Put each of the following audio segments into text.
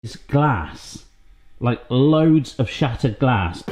It's glass, like loads of shattered glass.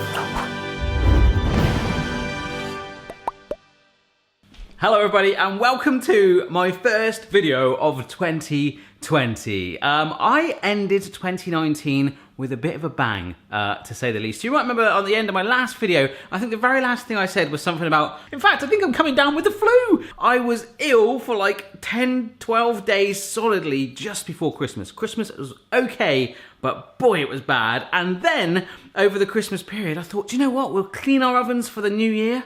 Hello everybody and welcome to my first video of 2020. I ended 2019 with a bit of a bang, to say the least. You might remember on the end of my last video, I think the very last thing I said was something about, in fact, I think I'm coming down with the flu. I was ill for like 10, 12 days solidly just before Christmas. Christmas was okay, but boy, it was bad. And then over the Christmas period, I thought, do you know what? We'll clean our ovens for the new year.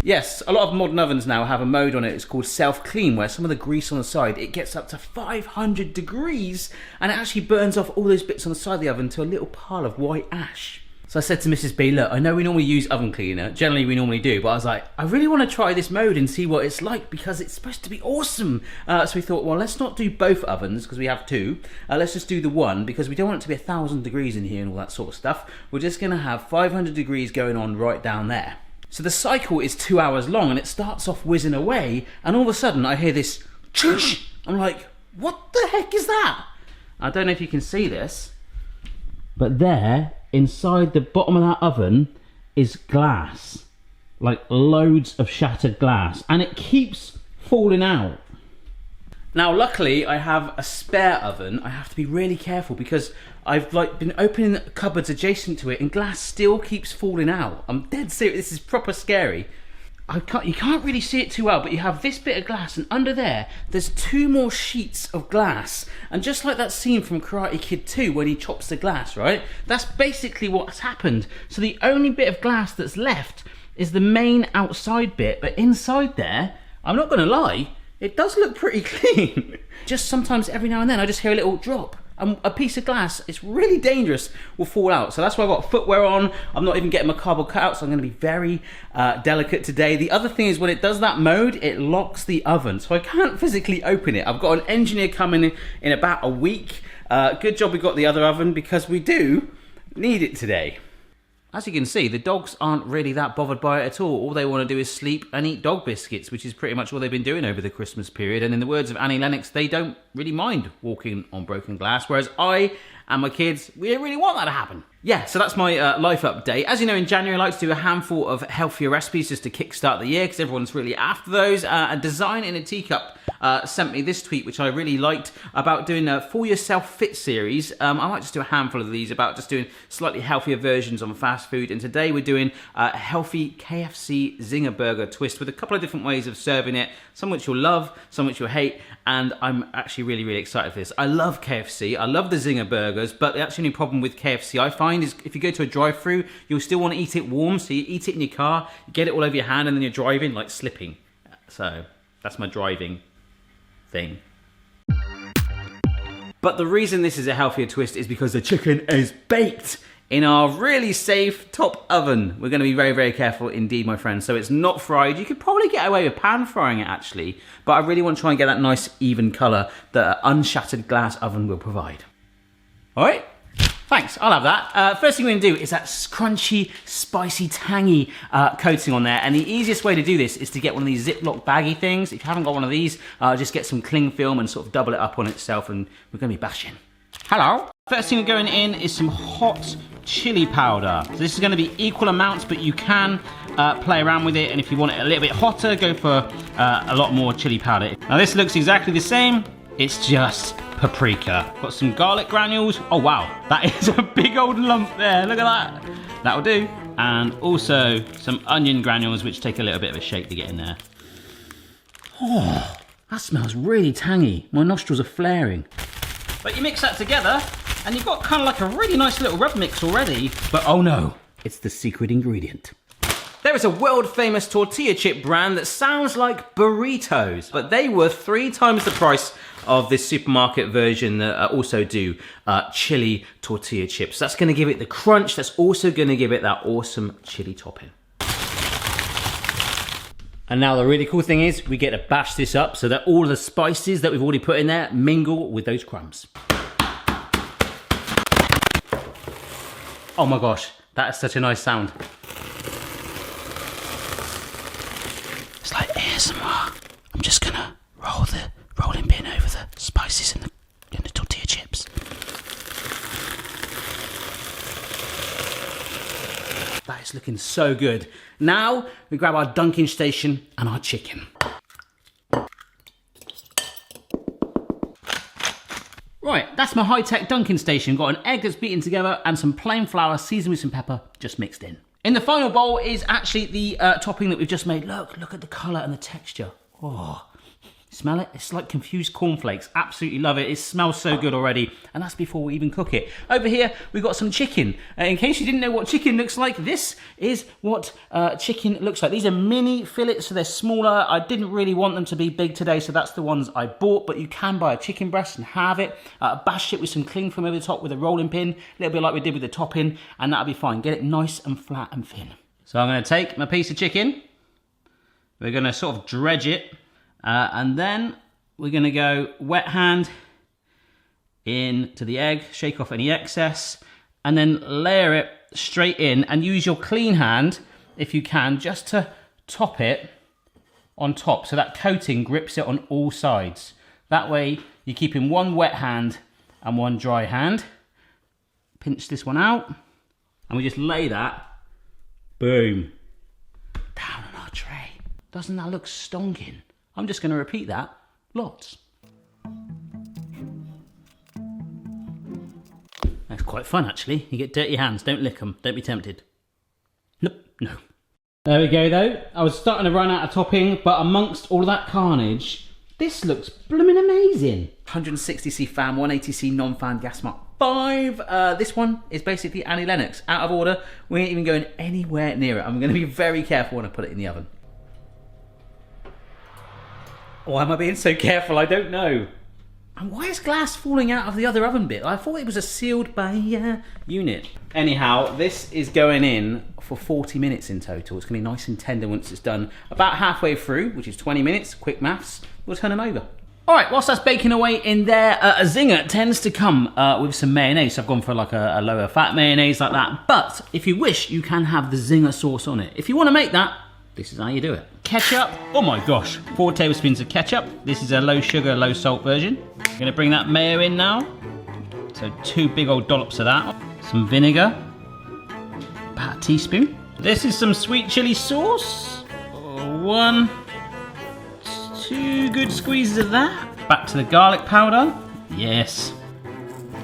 Yes, a lot of modern ovens now have a mode on it. It's called self-clean, where some of the grease on the side, it gets up to 500 degrees and it actually burns off all those bits on the side of the oven to a little pile of white ash. So I said to Mrs. B, look, I know we normally use oven cleaner. Generally, we normally do. But I was like, I really want to try this mode and see what it's like because it's supposed to be awesome. So we thought, well, let's not do both ovens because we have two. Let's just do the one because we don't want it to be 1,000 degrees in here and all that sort of stuff. We're just going to have 500 degrees going on right down there. So the cycle is 2 hours long and it starts off whizzing away and all of a sudden I hear this chush. I'm like, what the heck is that? I don't know if you can see this, but there inside the bottom of that oven is glass, like loads of shattered glass, and it keeps falling out. Now luckily I have a spare oven. I have to be really careful because I've been opening cupboards adjacent to it and glass still keeps falling out. I'm dead serious, this is proper scary. You can't really see it too well, but you have this bit of glass and under there's two more sheets of glass. And just like that scene from Karate Kid 2 when he chops the glass, right? That's basically what's happened. So the only bit of glass that's left is the main outside bit, but inside there, I'm not gonna lie, it does look pretty clean. Just sometimes every now and then I just hear a little drop. And a piece of glass, it's really dangerous, will fall out. So that's why I've got footwear on. I'm not even getting my cardboard cut out, so I'm gonna be very delicate today. The other thing is when it does that mode, it locks the oven. So I can't physically open it. I've got an engineer coming in about a week. Good job we got the other oven because we do need it today. As you can see, the dogs aren't really that bothered by it at all. All they want to do is sleep and eat dog biscuits, which is pretty much all they've been doing over the Christmas period. And in the words of Annie Lennox, they don't really mind walking on broken glass, whereas I and my kids, we don't really want that to happen. Yeah, so that's my life update. As you know, in January, I like to do a handful of healthier recipes just to kickstart the year because everyone's really after those. A Design in a Teacup sent me this tweet, which I really liked, about doing a For Yourself Fit series. I might just do a handful of these about just doing slightly healthier versions on fast food. And today we're doing a healthy KFC Zinger Burger twist with a couple of different ways of serving it, some which you'll love, some which you'll hate. And I'm actually really, really excited for this. I love KFC. I love the Zinger Burgers, but the only problem with KFC I find is if you go to a drive-thru, you'll still want to eat it warm, so you eat it in your car, you get it all over your hand, and then you're driving, like slipping. So that's my driving thing. But the reason this is a healthier twist is because the chicken is baked in our really safe top oven. We're going to be very, very careful indeed, my friends. So it's not fried. You could probably get away with pan frying it actually, but I really want to try and get that nice even colour that an unshattered glass oven will provide. All right? Thanks, I'll have that. First thing we're gonna do is that crunchy, spicy, tangy coating on there. And the easiest way to do this is to get one of these Ziploc baggy things. If you haven't got one of these, just get some cling film and sort of double it up on itself and we're gonna be bashing. Hello. First thing we're going in is some hot chili powder. So this is gonna be equal amounts, but you can play around with it. And if you want it a little bit hotter, go for a lot more chili powder. Now this looks exactly the same. It's just paprika. Got some garlic granules. Oh wow, that is a big old lump there. Look at that. That'll do. And also some onion granules, which take a little bit of a shake to get in there. Oh, that smells really tangy. My nostrils are flaring. But you mix that together and you've got kind of like a really nice little rub mix already. But oh no, it's the secret ingredient. There is a world famous tortilla chip brand that sounds like burritos, but they were 3 times the price of this supermarket version that also do chili tortilla chips. That's gonna give it the crunch, that's also gonna give it that awesome chili topping. And now the really cool thing is we get to bash this up so that all of the spices that we've already put in there mingle with those crumbs. Oh my gosh, that is such a nice sound. It's like ASMR. I'm just gonna roll the rolling pin over the spices in the tortilla chips. it's looking so good. Now, we grab our dunking station and our chicken. Right, that's my high-tech dunking station. Got an egg that's beaten together and some plain flour seasoned with some pepper, just mixed in. In the final bowl is actually the topping that we've just made. Look at the colour and the texture. Oh, smell it? It's like confused cornflakes. Absolutely love it. It smells so good already. And that's before we even cook it. Over here, we've got some chicken. In case you didn't know what chicken looks like, this is what chicken looks like. These are mini fillets, so they're smaller. I didn't really want them to be big today, so that's the ones I bought. But you can buy a chicken breast and have it. Bash it with some cling film over the top with a rolling pin. A little bit like we did with the topping, and that'll be fine. Get it nice and flat and thin. So I'm going to take my piece of chicken. We're going to sort of dredge it. And then we're going to go wet hand into the egg, shake off any excess, and then layer it straight in and use your clean hand, if you can, just to top it on top so that coating grips it on all sides. That way you're keeping one wet hand and one dry hand. Pinch this one out and we just lay that, boom, down on our tray. Doesn't that look stonking? I'm just going to repeat that lots. That's quite fun, actually. You get dirty hands, don't lick them, don't be tempted. Nope, no. There we go, though. I was starting to run out of topping, but amongst all of that carnage, this looks blooming amazing. 160C fan, 180C non-fan gas mark 5. This one is basically Annie Lennox. Out of order, we ain't even going anywhere near it. I'm going to be very careful when I put it in the oven. Why am I being so careful? I don't know. And why is glass falling out of the other oven bit? I thought it was a sealed by unit. Anyhow, this is going in for 40 minutes in total. It's going to be nice and tender once it's done. About halfway through, which is 20 minutes, quick maths, we'll turn them over. All right, whilst that's baking away in there, a zinger tends to come with some mayonnaise. So I've gone for like a lower fat mayonnaise like that. But if you wish, you can have the zinger sauce on it. If you want to make that, this is how you do it. Ketchup, oh my gosh, 4 tablespoons of ketchup. This is a low sugar, low salt version. I'm gonna bring that mayo in now. So 2 big old dollops of that. Some vinegar, about a teaspoon. This is some sweet chili sauce. 1, 2 good squeezes of that. Back to the garlic powder, yes.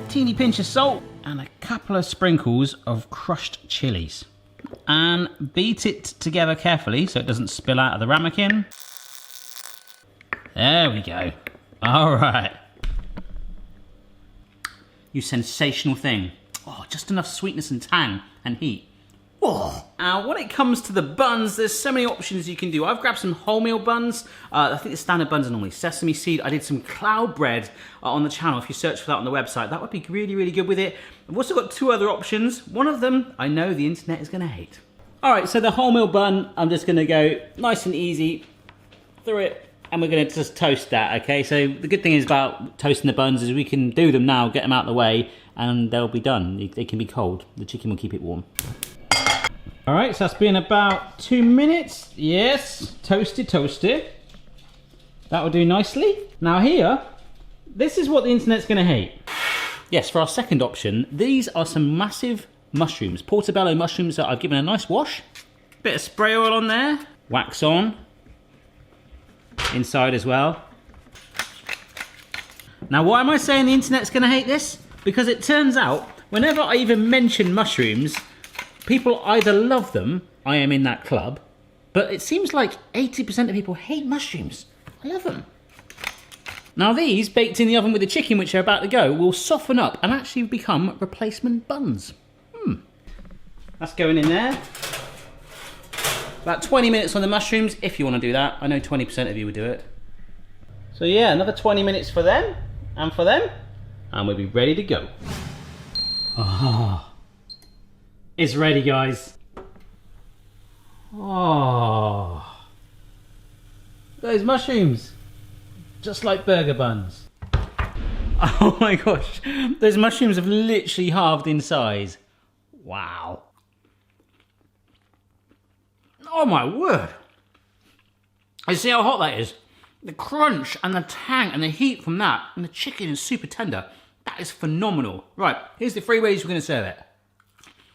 Teeny pinch of salt and a couple of sprinkles of crushed chilies. And beat it together carefully so it doesn't spill out of the ramekin. There we go. All right. You sensational thing. Oh, just enough sweetness and tang and heat. Oh. Now, when it comes to the buns, there's so many options you can do. I've grabbed some wholemeal buns. I think the standard buns are normally sesame seed. I did some cloud bread on the channel. If you search for that on the website, that would be really, really good with it. I've also got 2 other options. One of them, I know the internet is gonna hate. All right, so the wholemeal bun, I'm just gonna go nice and easy through it, and we're gonna just toast that, okay? So the good thing is about toasting the buns is we can do them now, get them out of the way, and they'll be done. They can be cold. The chicken will keep it warm. All right, so that's been about 2 minutes. Yes, toasted, toasted. That will do nicely. Now here, this is what the internet's gonna hate. Yes, for our second option, these are some massive mushrooms. Portobello mushrooms that I've given a nice wash. Bit of spray oil on there. Wax on. Inside as well. Now why am I saying the internet's gonna hate this? Because it turns out, whenever I even mention mushrooms, people either love them, I am in that club, but it seems like 80% of people hate mushrooms. I love them. Now these, baked in the oven with the chicken which are about to go, will soften up and actually become replacement buns. That's going in there. About 20 minutes on the mushrooms, if you want to do that. I know 20% of you would do it. So yeah, another 20 minutes for them, and for them, and we'll be ready to go. Oh, it's ready, guys. Oh, those mushrooms, just like burger buns. Oh my gosh, those mushrooms have literally halved in size. Wow. Oh my word. You see how hot that is? The crunch and the tang and the heat from that, and the chicken is super tender. That is phenomenal. Right, here's the 3 ways we're gonna serve it.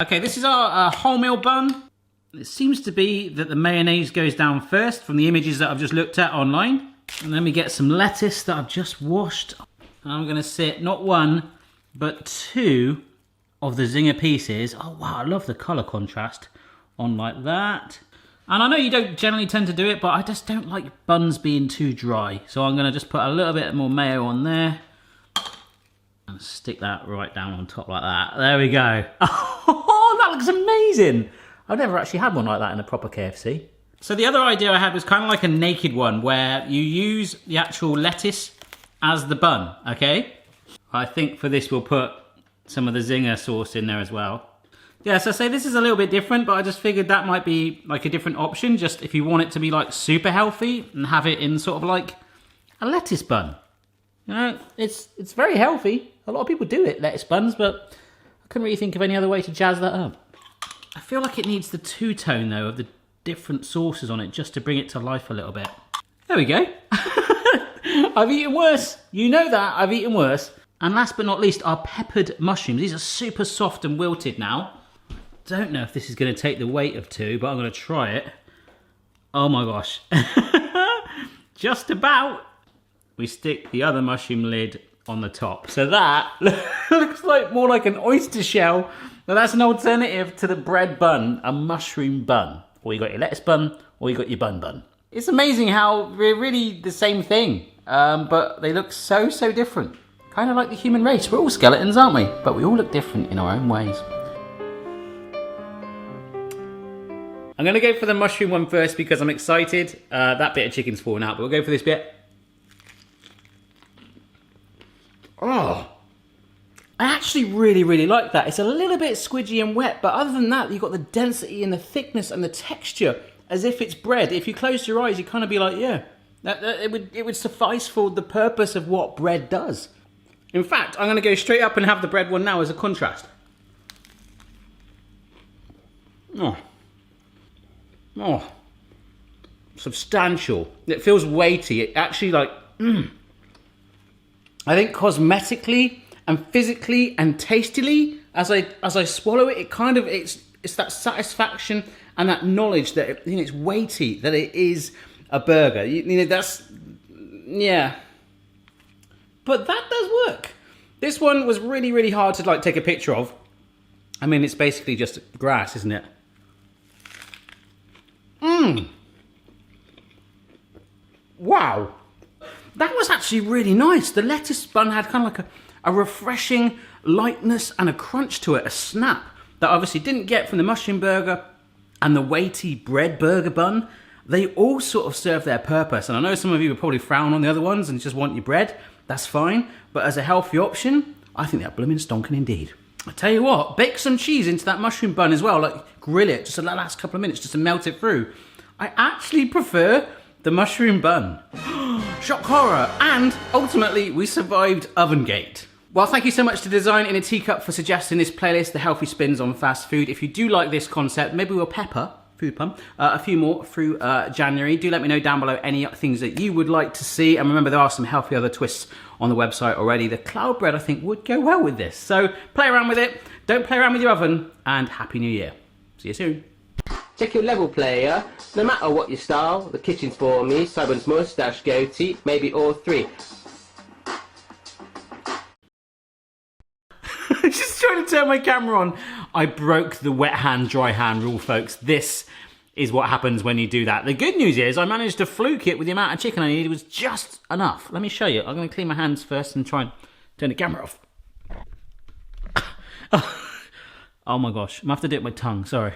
Okay, this is our wholemeal bun. It seems to be that the mayonnaise goes down first from the images that I've just looked at online. And then we get some lettuce that I've just washed. And I'm gonna sit not one, but two of the Zinger pieces. Oh wow, I love the color contrast on like that. And I know you don't generally tend to do it, but I just don't like buns being too dry. So I'm gonna just put a little bit more mayo on there. And stick that right down on top like that. There we go. Oh, that looks amazing. I've never actually had one like that in a proper KFC. So the other idea I had was kind of like a naked one where you use the actual lettuce as the bun, okay? I think for this we'll put some of the Zinger sauce in there as well. Yeah, so say this is a little bit different, but I just figured that might be like a different option, just if you want it to be like super healthy and have it in sort of like a lettuce bun. You know, it's very healthy. A lot of people do it, lettuce buns, but I couldn't really think of any other way to jazz that up. I feel like it needs the two-tone though of the different sauces on it just to bring it to life a little bit. There we go. I've eaten worse. You know that, I've eaten worse. And last but not least, our peppered mushrooms. These are super soft and wilted now. Don't know if this is going to take the weight of two, but I'm going to try it. Oh my gosh. Just about. We stick the other mushroom lid on the top. So that looks like more like an oyster shell. But that's an alternative to the bread bun, a mushroom bun. Or you got your lettuce bun, or you got your bun. It's amazing how we're really the same thing, but they look so different. Kind of like the human race. We're all skeletons, aren't we? But we all look different in our own ways. I'm going to go for the mushroom one first because I'm excited. That bit of chicken's fallen out, but we'll go for this bit. Oh, I actually really like that. It's a little bit squidgy and wet, but other than that, you've got the density and the thickness and the texture as if it's bread. If you close your eyes, you kind of be like, yeah, it would suffice for the purpose of what bread does. In fact, I'm going to go straight up and have the bread one now as a contrast. Oh, substantial. It feels weighty. It actually like, I think cosmetically and physically and tastily, as I swallow it, it kind of, it's that satisfaction and that knowledge that it's weighty, that it is a burger. You know, that's, yeah. But that does work. This one was really hard to like take a picture of. I mean, it's basically just grass, isn't it? Wow. That was actually really nice. The lettuce bun had kind of like a refreshing lightness and a crunch to it, a snap that obviously didn't get from the mushroom burger and the weighty bread burger bun. They all sort of serve their purpose. And I know some of you would probably frown on the other ones and just want your bread. That's fine. But as a healthy option, I think they're blooming stonking indeed. I tell you what, bake some cheese into that mushroom bun as well. Like grill it just the last couple of minutes just to melt it through. I actually prefer the mushroom bun. Shock horror. And ultimately, we survived Ovengate. Well, thank you so much to Design in a Teacup for suggesting this playlist, the healthy spins on fast food. If you do like this concept, maybe we'll pepper, food pun, a few more through January. Do let me know down below any things that you would like to see. And remember, there are some healthy other twists on the website already. The cloud bread, I think, would go well with this. So play around with it. Don't play around with your oven. And Happy New Year. See you soon. Check your level, player. No matter what your style, the kitchen's for me. Simon's moustache, goatee, maybe all three. Just trying to turn my camera on. I broke the wet hand, dry hand rule, folks. This is what happens when you do that. The good news is I managed to fluke it with the amount of chicken I needed. It was just enough. Let me show you. I'm going to clean my hands first and try and turn the camera off. Oh my gosh. I'm going to have to do it with my tongue. Sorry.